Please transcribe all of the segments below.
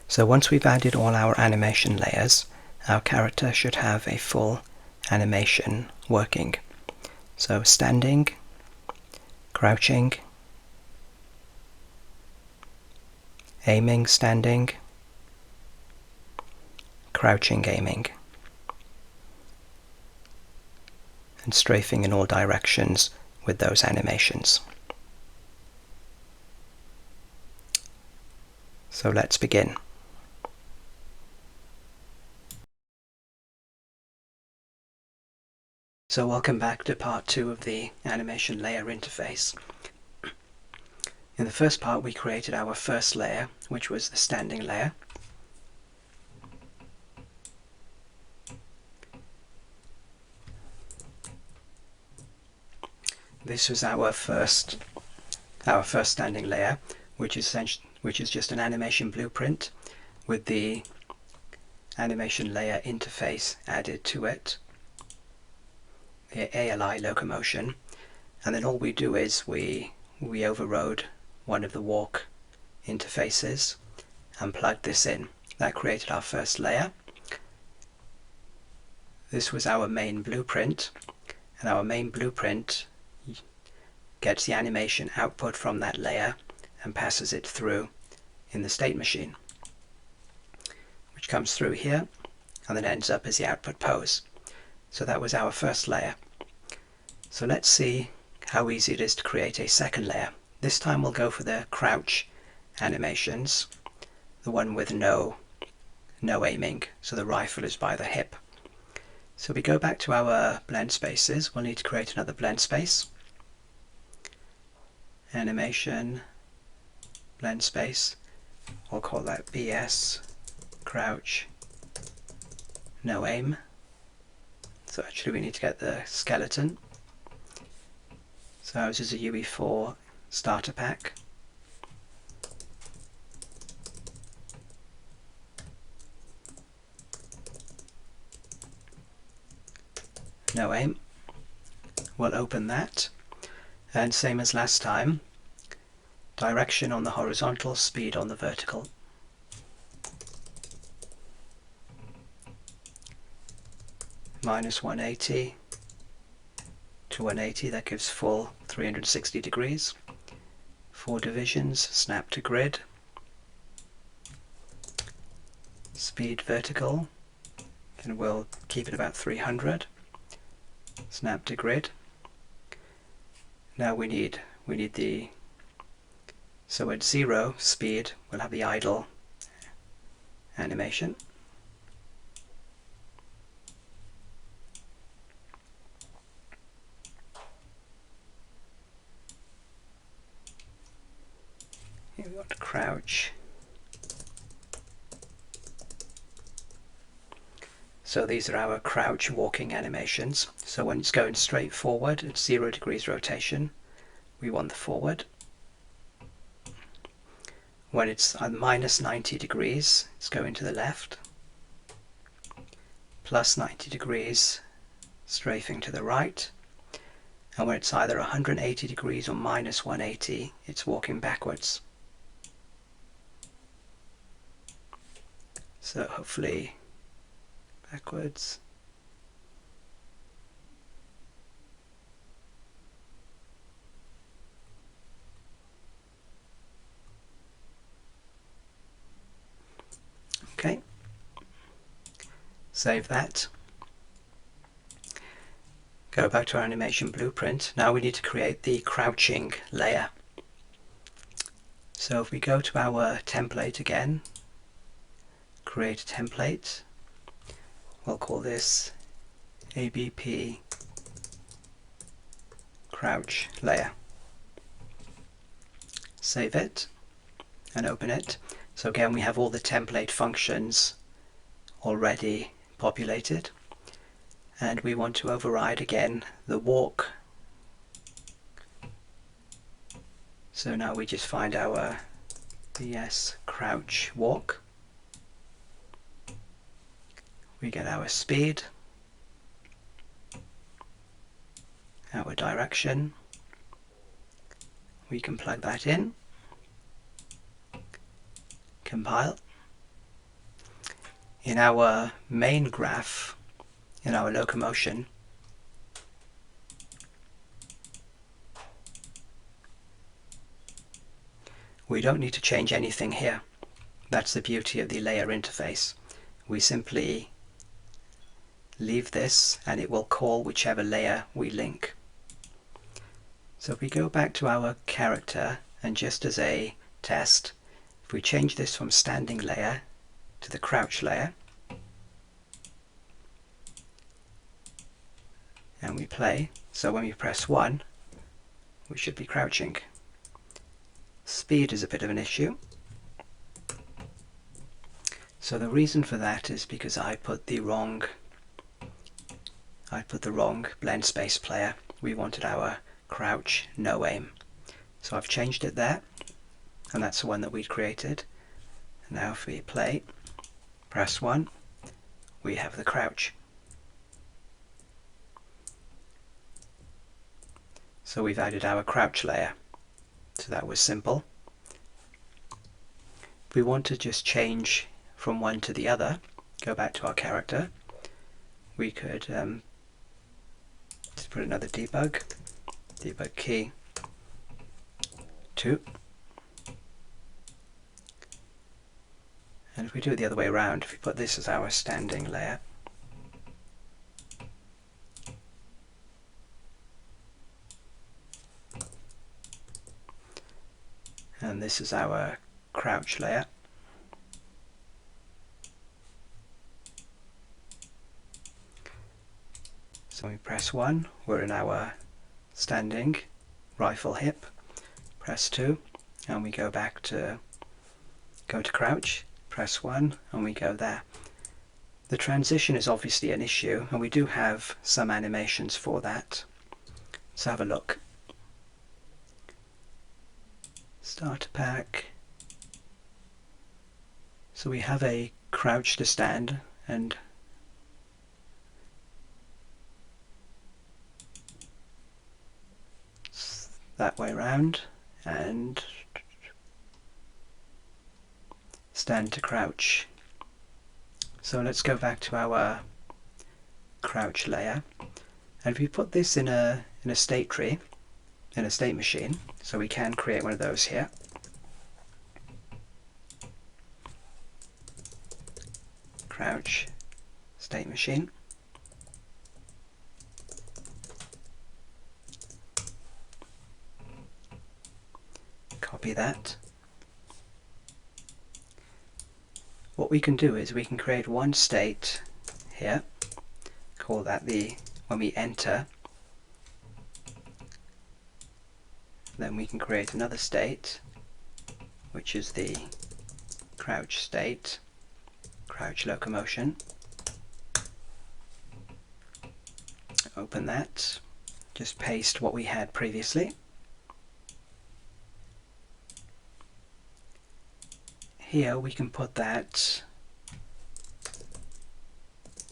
So once we've added all our animation layers, our character should have a full animation working. So standing, crouching, aiming, standing, crouching, aiming, and strafing in all directions with those animations. So let's begin. So welcome back to part 2 of the animation layer interface. In the first part we created our first layer, which was the standing layer. This was our first standing layer, which is just an animation blueprint with the animation layer interface added to it, the ALI locomotion, and then all we do is we overrode one of the walk interfaces and plugged this in. That created our first layer. This was our main blueprint, and our main blueprint gets the animation output from that layer and passes it through in the state machine, which comes through here and then ends up as the output pose. So that was our first layer. So let's see how easy it is to create a second layer. This time we'll go for the crouch animations, the one with no aiming, so the rifle is by the hip. So we go back to our blend spaces. We'll need to create another blend space. Animation, blend space. We'll call that BS, crouch, no aim. So actually we need to get the skeleton. So ours is a UE4 starter pack. No aim. We'll open that, and same as last time, direction on the horizontal, speed on the vertical. -180 to 180, that gives full 360 degrees. 4 divisions, snap to grid. Speed vertical, and we'll keep it about 300. Snap to grid. Now we need the, so at 0 speed we'll have the idle animation. Here we want to crouch. So these are our crouch walking animations. So when it's going straight forward at 0 degrees rotation, we want the forward. When it's at -90 degrees, it's going to the left. +90 degrees, strafing to the right. And when it's either 180 degrees or -180, it's walking backwards. So hopefully backwards. Okay, save that. Go back to our animation blueprint. Now we need to create the crouching layer. So if we go to our template again, create a template, we'll call this ABP crouch layer. Save it and open it. So again we have all the template functions already populated, and we want to override again the walk. So now we just find our BS crouch walk. We get our speed, our direction. We can plug that in, compile, In our main graph, in our locomotion, we don't need to change anything here. That's the beauty of the layer interface. We simply leave this and it will call whichever layer we link. So if we go back to our character, and just as a test, if we change this from standing layer to the crouch layer, and we play, so when we press 1, we should be crouching. Speed is a bit of an issue. So the reason for that is because I put the wrong blend space player. We wanted our crouch no aim. So I've changed it there, and that's the one that we'd created. Now if we play, press 1, we have the crouch. So we've added our crouch layer. So that was simple. If we want to just change from one to the other, go back to our character, we could just put another debug key 2. And if we do it the other way around, if we put this as our standing layer, and this is our crouch layer, so we press 1, we're in our standing rifle hip, press 2, and we go back to crouch, press 1, and we go there. The transition is obviously an issue, and we do have some animations for that. Let's have a look. Starter pack. So we have a crouch to stand, and that way around, and stand to crouch. So let's go back to our crouch layer, and if we put this in a state tree, in a state machine, so we can create one of those here. Crouch state machine. Copy that. What we can do is we can create one state here, call that when we enter, then we can create another state which is the crouch state, crouch locomotion. Open that, just paste what we had previously. Here we can put that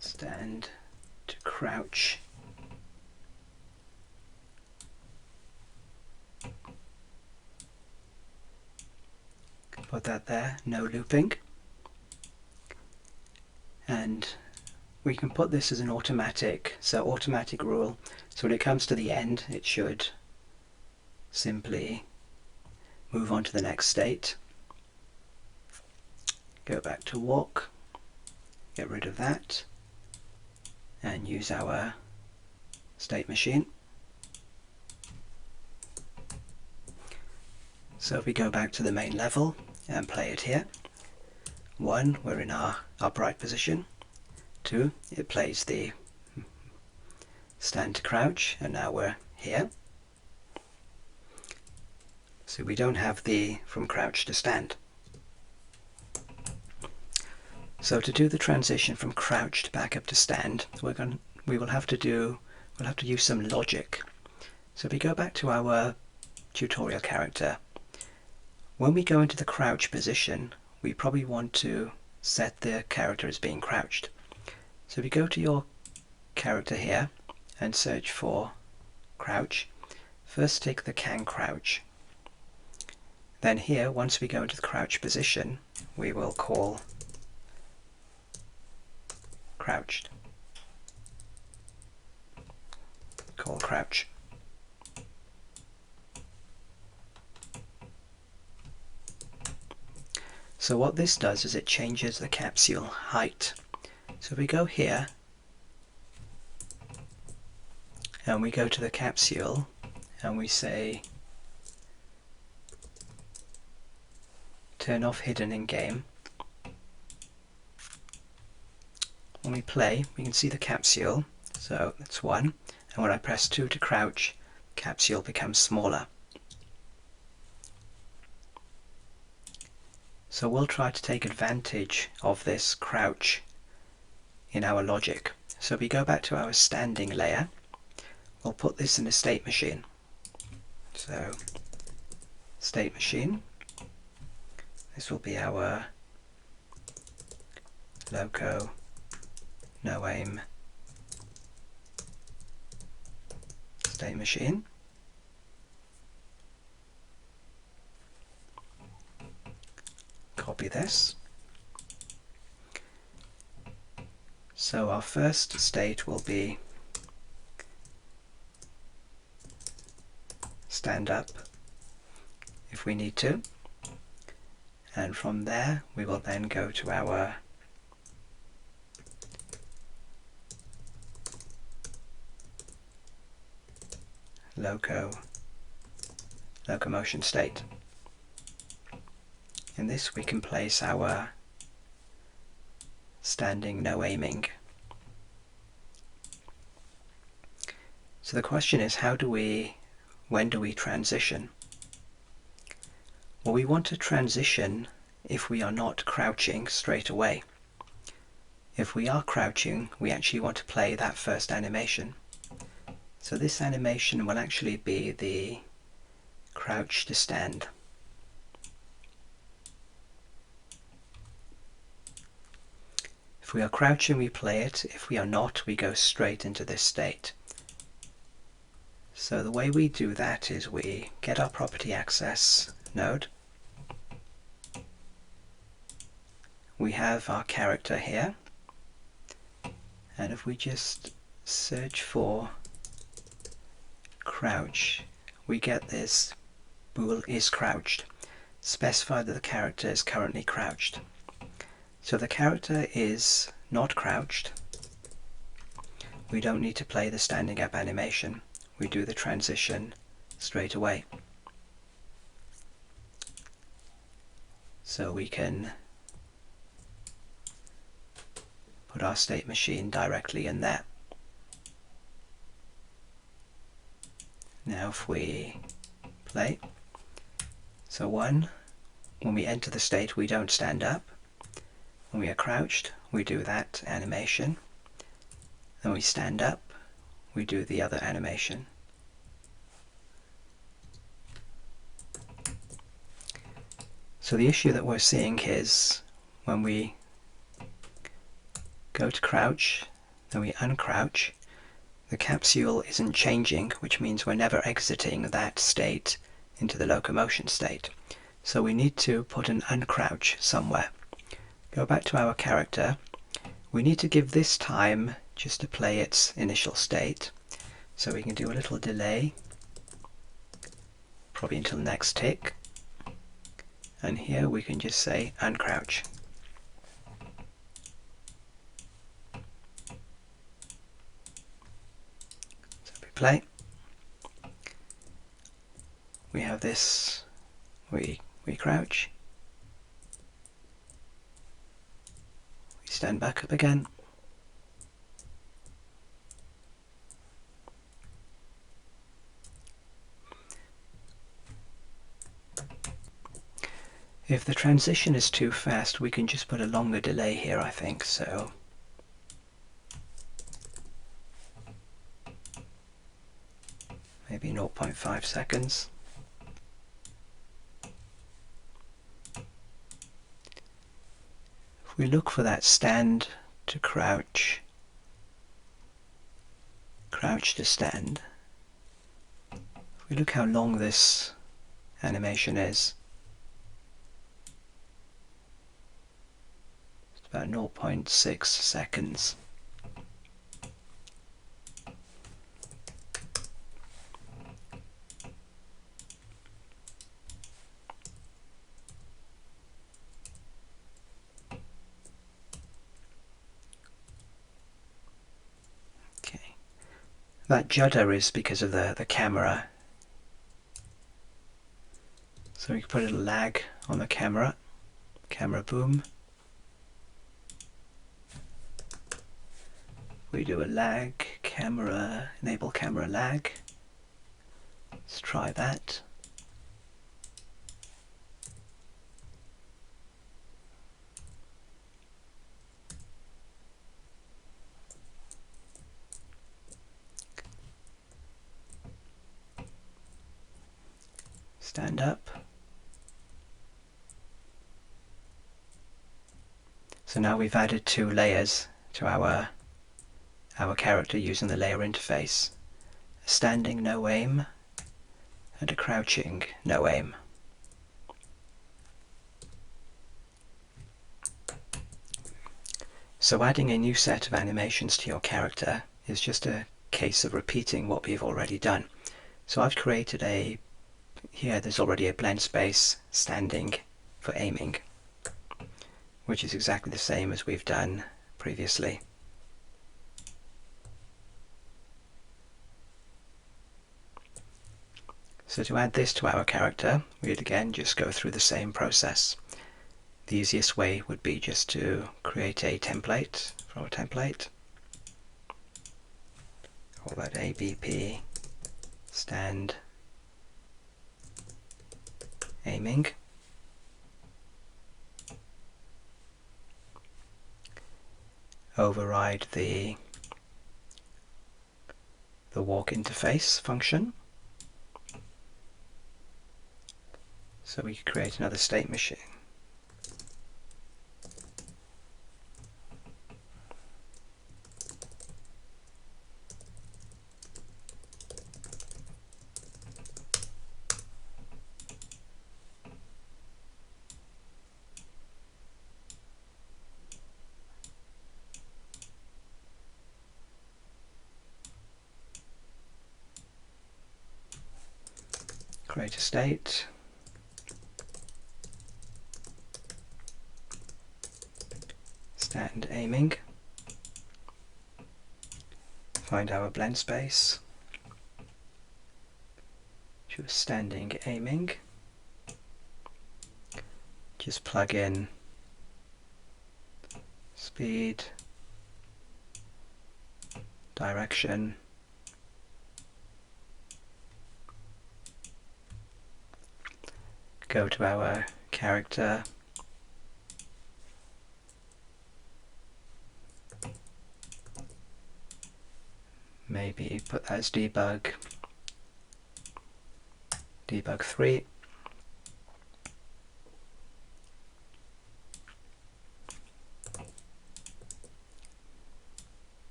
stand to crouch. Put that there, no looping. And we can put this as an automatic rule. So when it comes to the end, it should simply move on to the next state. Go back to walk, get rid of that, and use our state machine. So if we go back to the main level and play it here, 1, we're in our upright position, 2, it plays the stand to crouch, and now we're here. So we don't have the from crouch to stand. So to do the transition from crouched back up to stand, we'll have to use some logic. So if we go back to our tutorial character, when we go into the crouch position, we probably want to set the character as being crouched. So if you go to your character here and search for crouch, first take the can crouch. Then here, once we go into the crouch position, we will call crouched. Call crouch. So what this does is it changes the capsule height. So if we go here and we go to the capsule and we say turn off hidden in game, when we play we can see the capsule, so that's 1, and when I press 2 to crouch, capsule becomes smaller. So we'll try to take advantage of this crouch in our logic. So if we go back to our standing layer, we'll put this in a state machine. So state machine, this will be our loco no aim state machine. Copy this. So our first state will be stand up if we need to, and from there we will then go to our locomotion state. In this we can place our standing no aiming. So the question is, when do we transition? Well, we want to transition if we are not crouching straight away. If we are crouching, we actually want to play that first animation. So this animation will actually be the crouch to stand. If we are crouching, we play it. If we are not, we go straight into this state. So the way we do that is we get our property access node. We have our character here. And if we just search for crouch, we get this bool is crouched. Specify that the character is currently crouched. So the character is not crouched. We don't need to play the standing up animation. We do the transition straight away. So we can put our state machine directly in there. Now if we play, so 1, when we enter the state we don't stand up. When we are crouched we do that animation. Then we stand up, we do the other animation. So the issue that we're seeing is when we go to crouch, then we uncrouch, the capsule isn't changing, which means we're never exiting that state into the locomotion state. So we need to put an uncrouch somewhere. Go back to our character. We need to give this time just to play its initial state. So we can do a little delay, probably until next tick. And here we can just say uncrouch. So if we play, we have this, we crouch, we stand back up again, if the transition is too fast we can just put a longer delay here, I think, so maybe 0.5 seconds. If we look for that stand to crouch, crouch to stand, if we look how long this animation is, it's about 0.6 seconds. That judder is because of the camera. So we can put a little lag on the camera boom. We do a lag, enable camera lag. Let's try that. Stand up. So now we've added 2 layers to our character using the layer interface. A standing no aim and a crouching no aim. So adding a new set of animations to your character is just a case of repeating what we've already done. So I've created here there's already a blend space standing for aiming, which is exactly the same as we've done previously. So to add this to our character, we'd again just go through the same process. The easiest way would be just to create a template from a template. Call that ABP stand aiming. Override the walk interface function. So we could create another state machine. Create a state. Stand aiming. Find our blend space. Choose standing aiming. Just plug in speed, direction, go to our character, maybe put that as debug 3.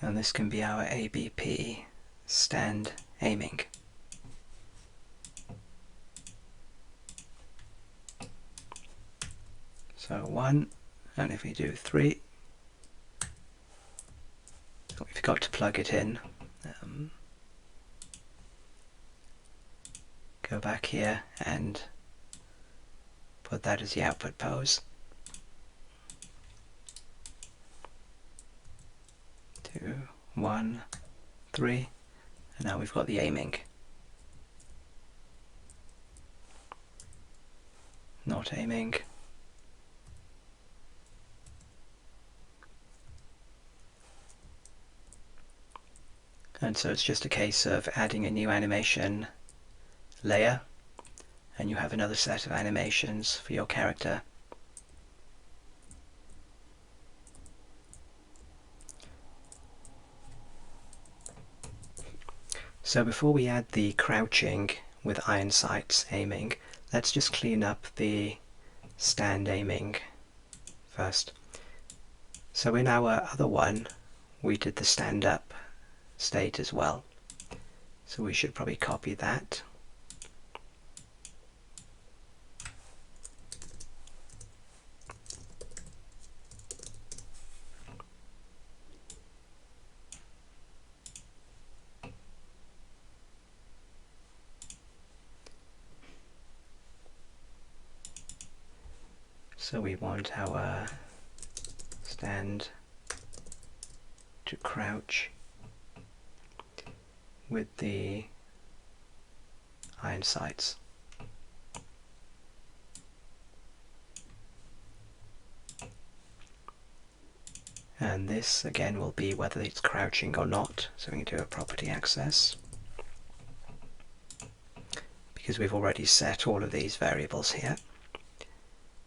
And this can be our ABP stand aiming. So 1, and if we do 3, we forgot to plug it in. Go back here and put that as the output pose. 2, 1, 3, and now we've got the aiming. Not aiming. And so it's just a case of adding a new animation layer, and you have another set of animations for your character. So before we add the crouching with iron sights aiming, let's just clean up the stand aiming first. So in our other one, we did the stand up state as well. So we should probably copy that. So we want our stand to crouch with the iron sights. And this again will be whether it's crouching or not, so we can do a property access. Because we've already set all of these variables here.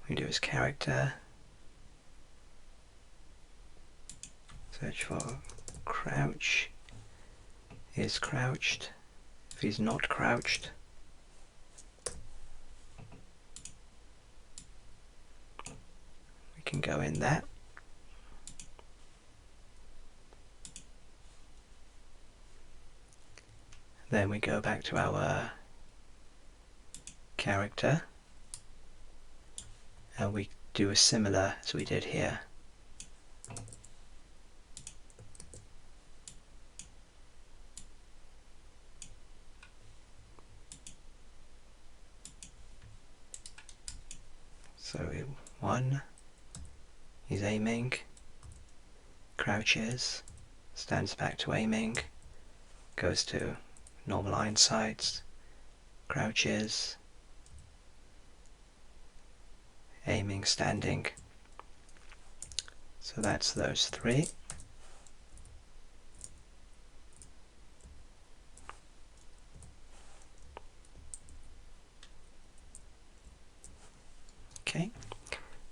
We do is character, search for crouch, is crouched. If he's not crouched, we can go in there. Then we go back to our character and we do a similar as we did here. So 1, he's aiming, crouches, stands back to aiming, goes to normal iron sights, crouches, aiming, standing. So that's those 3. Okay,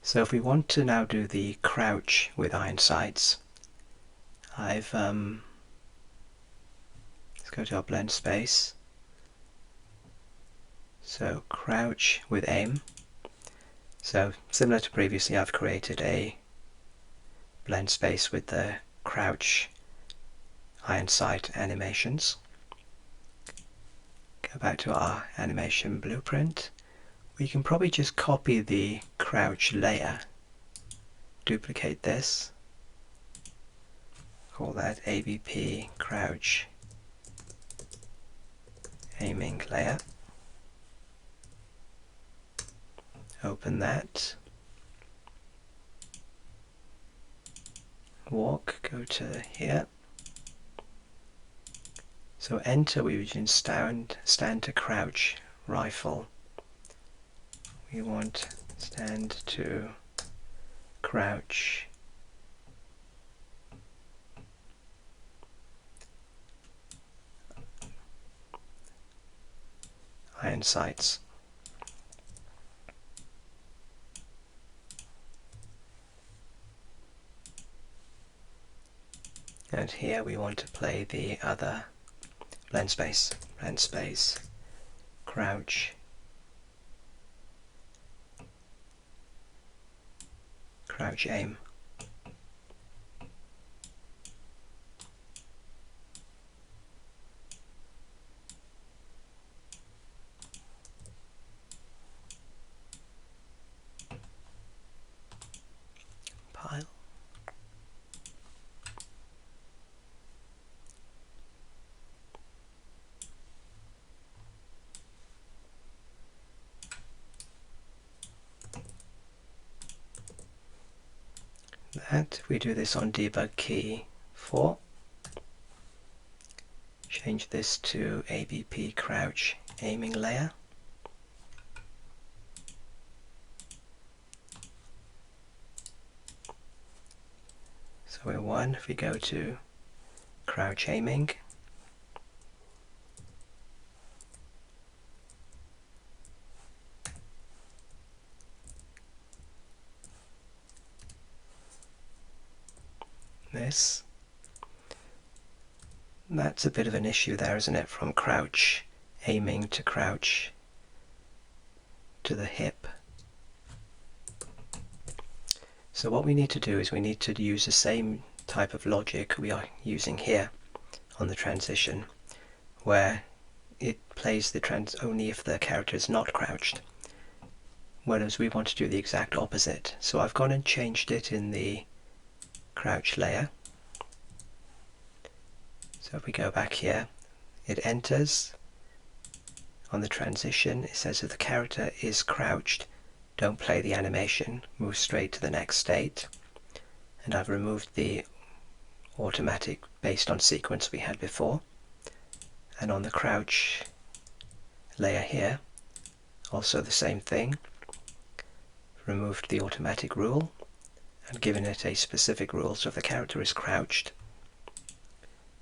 so if we want to now do the crouch with iron sights, let's go to our blend space. So crouch with aim. So similar to previously, I've created a blend space with the crouch iron sight animations. Go back to our animation blueprint. We can probably just copy the crouch layer, duplicate this, call that ABP crouch aiming layer, open that, walk, go to here. So enter, we would stand to crouch rifle. We want stand to crouch iron sights. And here we want to play the other blend space, crouch aim. Pile. That, if we do this on debug key 4, change this to ABP crouch aiming layer. So we're 1, if we go to crouch aiming, this, that's a bit of an issue there, isn't it, from crouch aiming to crouch to the hip. So what we need to do is we need to use the same type of logic we are using here on the transition, where it plays the only if the character is not crouched, whereas we want to do the exact opposite. So I've gone and changed it in the crouch layer. So if we go back here, it enters on the transition. It says if the character is crouched, don't play the animation, move straight to the next state. And I've removed automatic based on sequence we had before. And on the crouch layer here, also the same thing. Removed the automatic rule and given it a specific rule, so if the character is crouched,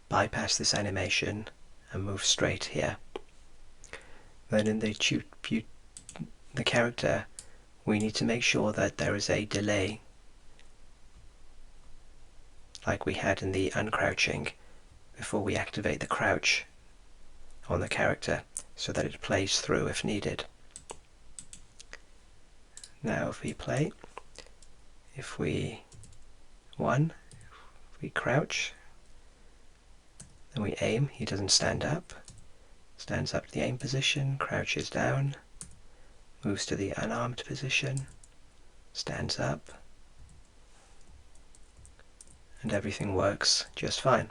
bypass this animation and move straight here. Then in the character, we need to make sure that there is a delay like we had in the uncrouching before we activate the crouch on the character, so that it plays through if needed. Now if we play, if we crouch, then we aim, he doesn't stand up, stands up to the aim position, crouches down, moves to the unarmed position, stands up, and everything works just fine.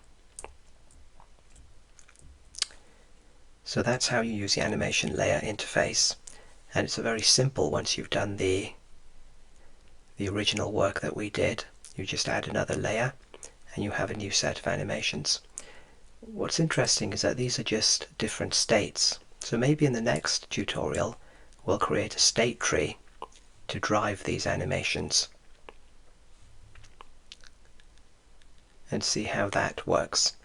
So that's how you use the animation layer interface, and it's a very simple once you've done the original work that we did. You just add another layer and you have a new set of animations. What's interesting is that these are just different states. So maybe in the next tutorial we'll create a state tree to drive these animations and see how that works.